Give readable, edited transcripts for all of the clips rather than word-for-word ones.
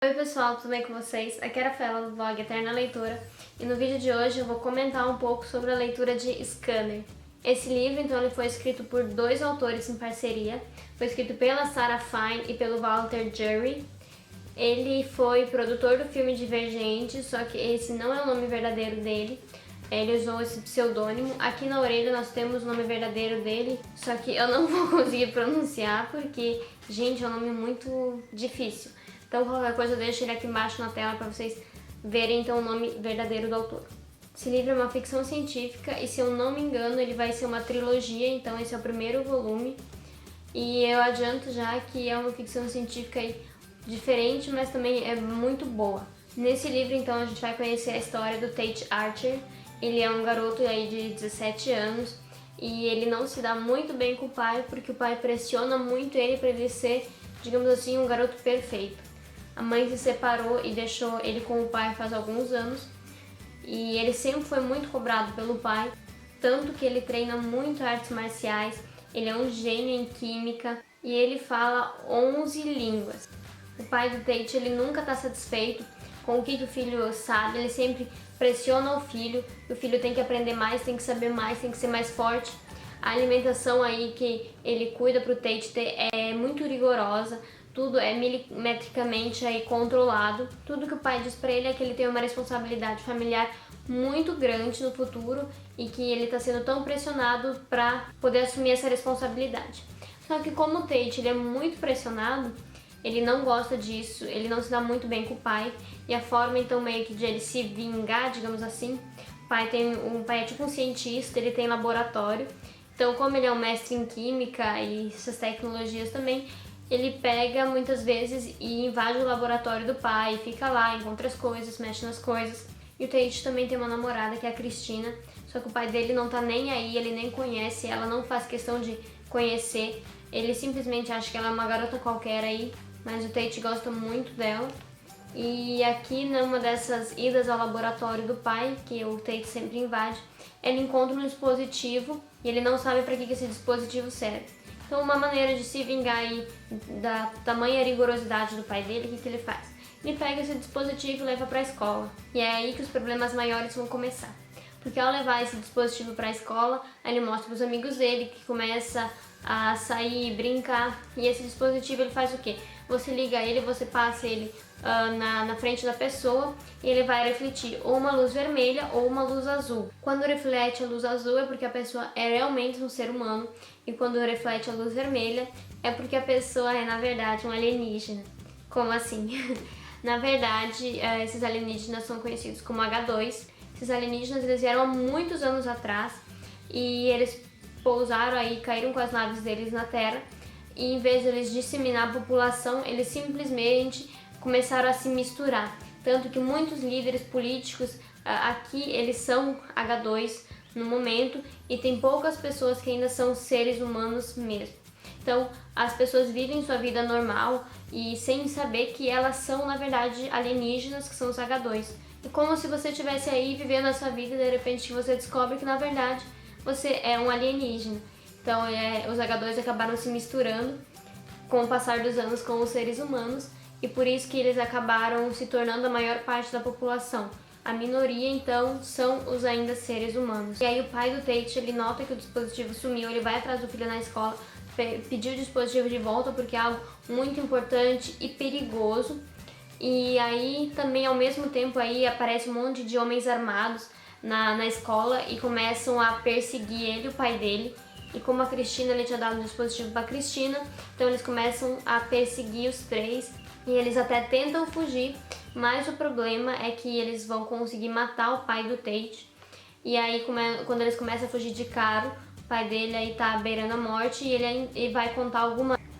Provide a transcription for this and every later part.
Oi pessoal, tudo bem com vocês? Aqui é a Rafaela do blog Eterna Leitora e no vídeo de hoje eu vou comentar um pouco sobre a leitura de Scanner. Esse livro, então, ele foi escrito por dois autores em parceria, foi escrito pela Sarah Fine e pelo Walter Jury. Ele foi produtor do filme Divergente, só que esse não é o nome verdadeiro dele, ele usou esse pseudônimo. Aqui na orelha nós temos o nome verdadeiro dele, só que eu não vou conseguir pronunciar porque, gente, é um nome muito difícil. Então qualquer coisa eu deixo ele aqui embaixo na tela para vocês verem então o nome verdadeiro do autor. Esse livro é uma ficção científica e, se eu não me engano, ele vai ser uma trilogia, então esse é o primeiro volume. E eu adianto já que é uma ficção científica diferente, mas também é muito boa. Nesse livro, então, a gente vai conhecer a história do Tate Archer. Ele é um garoto aí de 17 anos e ele não se dá muito bem com o pai, porque o pai pressiona muito ele para ele ser, digamos assim, um garoto perfeito. A mãe se separou e deixou ele com o pai faz alguns anos e ele sempre foi muito cobrado pelo pai, tanto que ele treina muito artes marciais, ele é um gênio em química e ele fala 11 línguas. O pai do Tate, ele nunca está satisfeito com o que o filho sabe, ele sempre pressiona o filho tem que aprender mais, tem que saber mais, tem que ser mais forte. A alimentação aí que ele cuida pro Tate ter é muito rigorosa, tudo é milimetricamente aí controlado. Tudo que o pai diz pra ele é que ele tem uma responsabilidade familiar muito grande no futuro e que ele tá sendo tão pressionado pra poder assumir essa responsabilidade. Só que como o Tate ele é muito pressionado, ele não gosta disso, ele não se dá muito bem com o pai, e a forma então meio que de ele se vingar, digamos assim, o pai é tipo um cientista, ele tem laboratório, então como ele é um mestre em química e essas tecnologias também, ele pega muitas vezes e invade o laboratório do pai, fica lá, encontra as coisas, mexe nas coisas. E o Tate também tem uma namorada que é a Cristina, só que o pai dele não tá nem aí, ele nem conhece ela, não faz questão de conhecer, ele simplesmente acha que ela é uma garota qualquer aí, mas o Tate gosta muito dela. E aqui, numa dessas idas ao laboratório do pai, que o Tate sempre invade, ele encontra um dispositivo e ele não sabe para que esse dispositivo serve. Então, uma maneira de se vingar aí da tamanha rigorosidade do pai dele, o que ele faz? Ele pega esse dispositivo e leva para a escola. E é aí que os problemas maiores vão começar. Porque ao levar esse dispositivo para a escola, ele mostra para os amigos dele que começa a sair, brincar, e esse dispositivo ele faz o quê? Você liga ele, você passa ele na frente da pessoa e ele vai refletir ou uma luz vermelha ou uma luz azul. Quando reflete a luz azul é porque a pessoa é realmente um ser humano, e quando reflete a luz vermelha é porque a pessoa é na verdade um alienígena. Como assim? Na verdade, esses alienígenas são conhecidos como H2. Esses alienígenas eles vieram há muitos anos atrás e eles pousaram aí, caíram com as naves deles na Terra, e em vez de eles disseminar a população, eles simplesmente começaram a se misturar. Tanto que muitos líderes políticos aqui, eles são H2 no momento, e tem poucas pessoas que ainda são seres humanos mesmo. Então, as pessoas vivem sua vida normal e sem saber que elas são, na verdade, alienígenas, que são os H2. É como se você estivesse aí vivendo a sua vida e de repente você descobre que, na verdade, você é um alienígena. Então, os H2 acabaram se misturando com o passar dos anos com os seres humanos, e por isso que eles acabaram se tornando a maior parte da população. A minoria, então, são os ainda seres humanos. E aí o pai do Tate, ele nota que o dispositivo sumiu, ele vai atrás do filho na escola, pedir o dispositivo de volta porque é algo muito importante e perigoso. E aí também, ao mesmo tempo, aí aparece um monte de homens armados na escola e começam a perseguir ele e o pai dele. E como a Cristina, ele tinha dado um dispositivo para Cristina, então eles começam a perseguir os três e eles até tentam fugir, mas o problema é que eles vão conseguir matar o pai do Tate. E aí, quando eles começam a fugir de carro, o pai dele aí tá beirando a morte e ele vai contar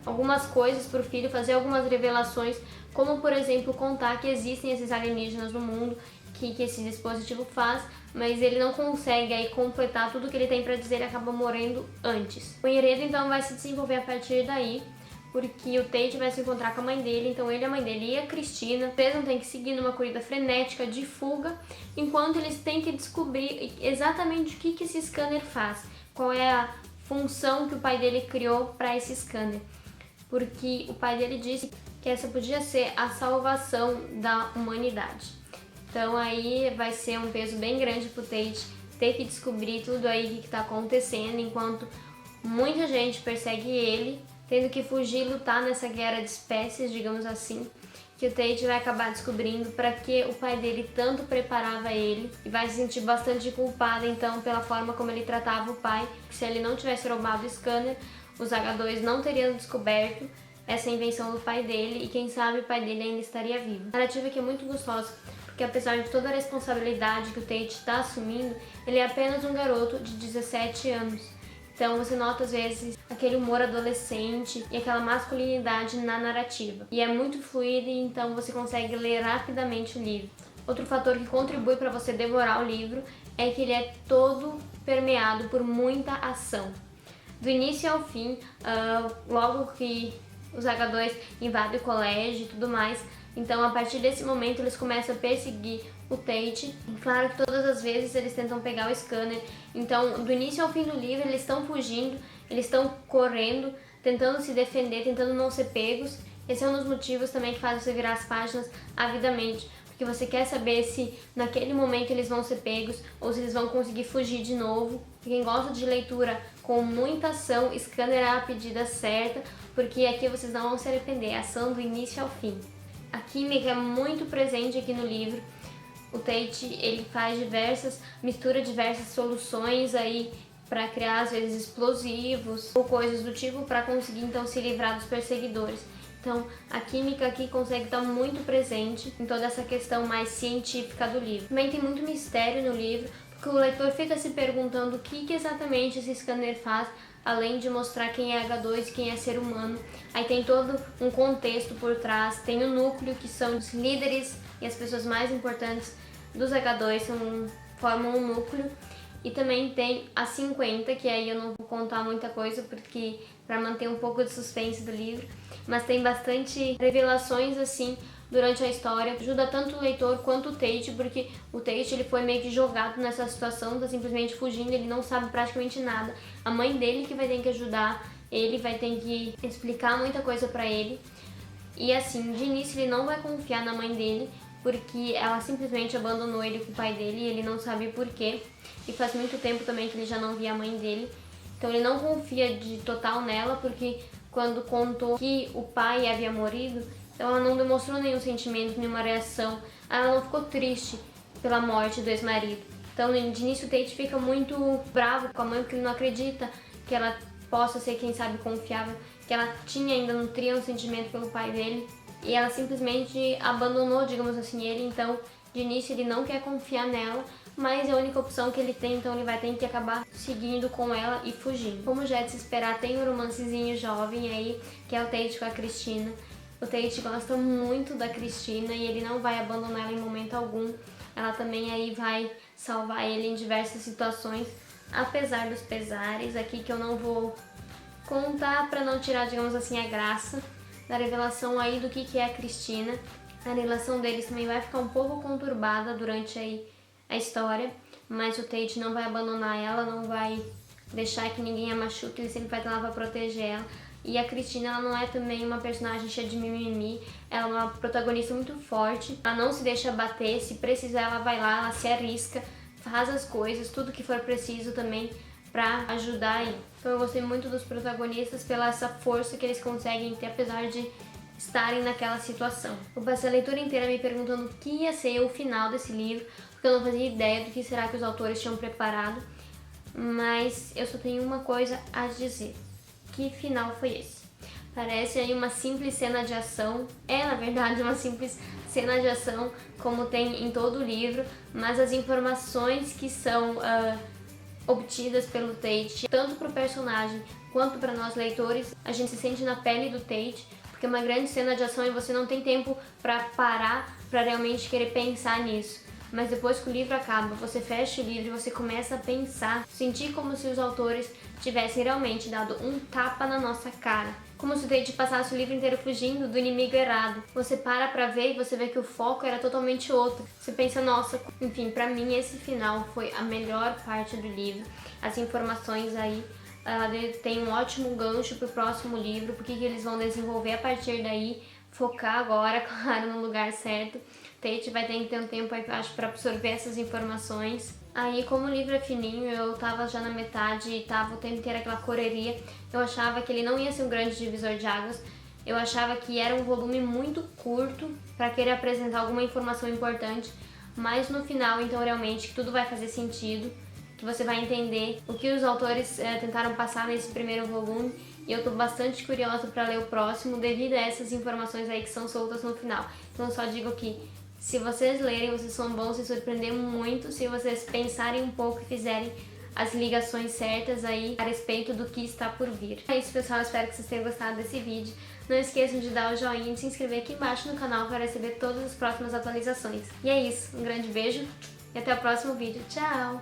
algumas coisas pro filho, fazer algumas revelações, como por exemplo contar que existem esses alienígenas no mundo, que esse dispositivo faz, mas ele não consegue aí completar tudo que ele tem para dizer, ele acaba morrendo antes. O enredo então vai se desenvolver a partir daí, porque o Tate vai se encontrar com a mãe dele, então ele, a mãe dele e a Cristina, eles não têm que seguir numa corrida frenética de fuga, enquanto eles têm que descobrir exatamente o que esse scanner faz, qual é a função que o pai dele criou para esse scanner. Porque o pai dele disse que que essa podia ser a salvação da humanidade. Então aí vai ser um peso bem grande pro Tate ter que descobrir tudo aí que tá acontecendo, enquanto muita gente persegue ele, tendo que fugir e lutar nessa guerra de espécies, digamos assim, que o Tate vai acabar descobrindo para que o pai dele tanto preparava ele, e vai se sentir bastante culpado então pela forma como ele tratava o pai, que se ele não tivesse roubado o scanner, os H2 não teriam descoberto essa invenção do pai dele, e quem sabe o pai dele ainda estaria vivo. A narrativa aqui é muito gostosa, porque apesar de toda a responsabilidade que o Tate está assumindo, ele é apenas um garoto de 17 anos. Então você nota às vezes aquele humor adolescente e aquela masculinidade na narrativa. E é muito fluido, e então você consegue ler rapidamente o livro. Outro fator que contribui para você devorar o livro é que ele é todo permeado por muita ação. Do início ao fim, logo que os H2 invadem o colégio e tudo mais, então a partir desse momento eles começam a perseguir o Tate. Claro que todas as vezes eles tentam pegar o scanner, então do início ao fim do livro eles estão fugindo, eles estão correndo, tentando se defender, tentando não ser pegos. Esse é um dos motivos também que faz você virar as páginas avidamente, porque você quer saber se naquele momento eles vão ser pegos ou se eles vão conseguir fugir de novo. Quem gosta de leitura com muita ação, Scanner é a pedida certa, porque aqui vocês não vão se arrepender, é ação do início ao fim. A química é muito presente aqui no livro. O Tate, ele mistura diversas soluções aí para criar às vezes explosivos ou coisas do tipo para conseguir então se livrar dos perseguidores. Então a química aqui consegue estar muito presente em toda essa questão mais científica do livro. Também tem muito mistério no livro, porque o leitor fica se perguntando o que exatamente esse scanner faz, além de mostrar quem é H2 e quem é ser humano. Aí tem todo um contexto por trás, tem o núcleo, que são os líderes e as pessoas mais importantes dos H2, formam um núcleo. E também tem a 50, que aí eu não vou contar muita coisa, porque para manter um pouco de suspense do livro, mas tem bastante revelações assim durante a história, ajuda tanto o leitor quanto o Tate, porque o Tate ele foi meio que jogado nessa situação, tá simplesmente fugindo, ele não sabe praticamente nada. A mãe dele que vai ter que ajudar, ele vai ter que explicar muita coisa pra ele. E assim, de início ele não vai confiar na mãe dele, porque ela simplesmente abandonou ele com o pai dele e ele não sabe porquê. E faz muito tempo também que ele já não via a mãe dele. Então ele não confia de total nela, porque quando contou que o pai havia morrido, então ela não demonstrou nenhum sentimento, nenhuma reação. Ela não ficou triste pela morte do ex-marido. Então de início o Tate fica muito bravo com a mãe, porque ele não acredita que ela possa ser, quem sabe, confiável, que ela ainda nutria um sentimento pelo pai dele. E ela simplesmente abandonou, digamos assim, ele. Então de início ele não quer confiar nela, mas é a única opção que ele tem, então ele vai ter que acabar seguindo com ela e fugindo. Como já é de se esperar, tem um romancezinho jovem aí, que é o Tate com a Cristina. O Tate gosta muito da Cristina e ele não vai abandonar ela em momento algum. Ela também aí vai salvar ele em diversas situações, apesar dos pesares aqui, que eu não vou contar para não tirar, digamos assim, a graça da revelação aí do que é a Cristina. A relação deles também vai ficar um pouco conturbada durante aí a história, mas o Tate não vai abandonar ela, não vai deixar que ninguém a machuque, ele sempre vai estar lá para proteger ela. E a Cristina, ela não é também uma personagem cheia de mimimi, ela é uma protagonista muito forte, ela não se deixa bater, se precisar ela vai lá, ela se arrisca, faz as coisas, tudo que for preciso também pra ajudar aí. Então eu gostei muito dos protagonistas pela essa força que eles conseguem ter, apesar de estarem naquela situação. Eu passei a leitura inteira me perguntando o que ia ser o final desse livro, porque eu não fazia ideia do que será que os autores tinham preparado, mas eu só tenho uma coisa a dizer. Que final foi esse? Parece aí uma simples cena de ação, é na verdade uma simples cena de ação, como tem em todo o livro, mas as informações que são obtidas pelo Tate, tanto para o personagem quanto para nós leitores, a gente se sente na pele do Tate, porque é uma grande cena de ação e você não tem tempo para parar para realmente querer pensar nisso. Mas depois que o livro acaba, você fecha o livro e você começa a pensar, sentir como se os autores tivessem realmente dado um tapa na nossa cara. Como se o Tate passasse o livro inteiro fugindo do inimigo errado. Você para pra ver e você vê que o foco era totalmente outro. Você pensa, nossa, enfim, pra mim esse final foi a melhor parte do livro. As informações aí, tem um ótimo gancho pro próximo livro, porque que eles vão desenvolver a partir daí. focar agora, claro, no lugar certo. Tate vai ter que ter um tempo aí, acho, pra absorver essas informações. Aí, como o livro é fininho, eu tava já na metade e tava o tempo inteiro aquela correria, eu achava que ele não ia ser um grande divisor de águas. Eu achava que era um volume muito curto para querer apresentar alguma informação importante, mas no final, então, realmente, tudo vai fazer sentido, que você vai entender o que os autores tentaram passar nesse primeiro volume, e eu tô bastante curiosa para ler o próximo devido a essas informações aí que são soltas no final. Então eu só digo que se vocês lerem, vocês vão se surpreender muito se vocês pensarem um pouco e fizerem as ligações certas aí a respeito do que está por vir. É isso, pessoal, espero que vocês tenham gostado desse vídeo. Não esqueçam de dar o joinha e de se inscrever aqui embaixo no canal para receber todas as próximas atualizações. E é isso, um grande beijo e até o próximo vídeo. Tchau!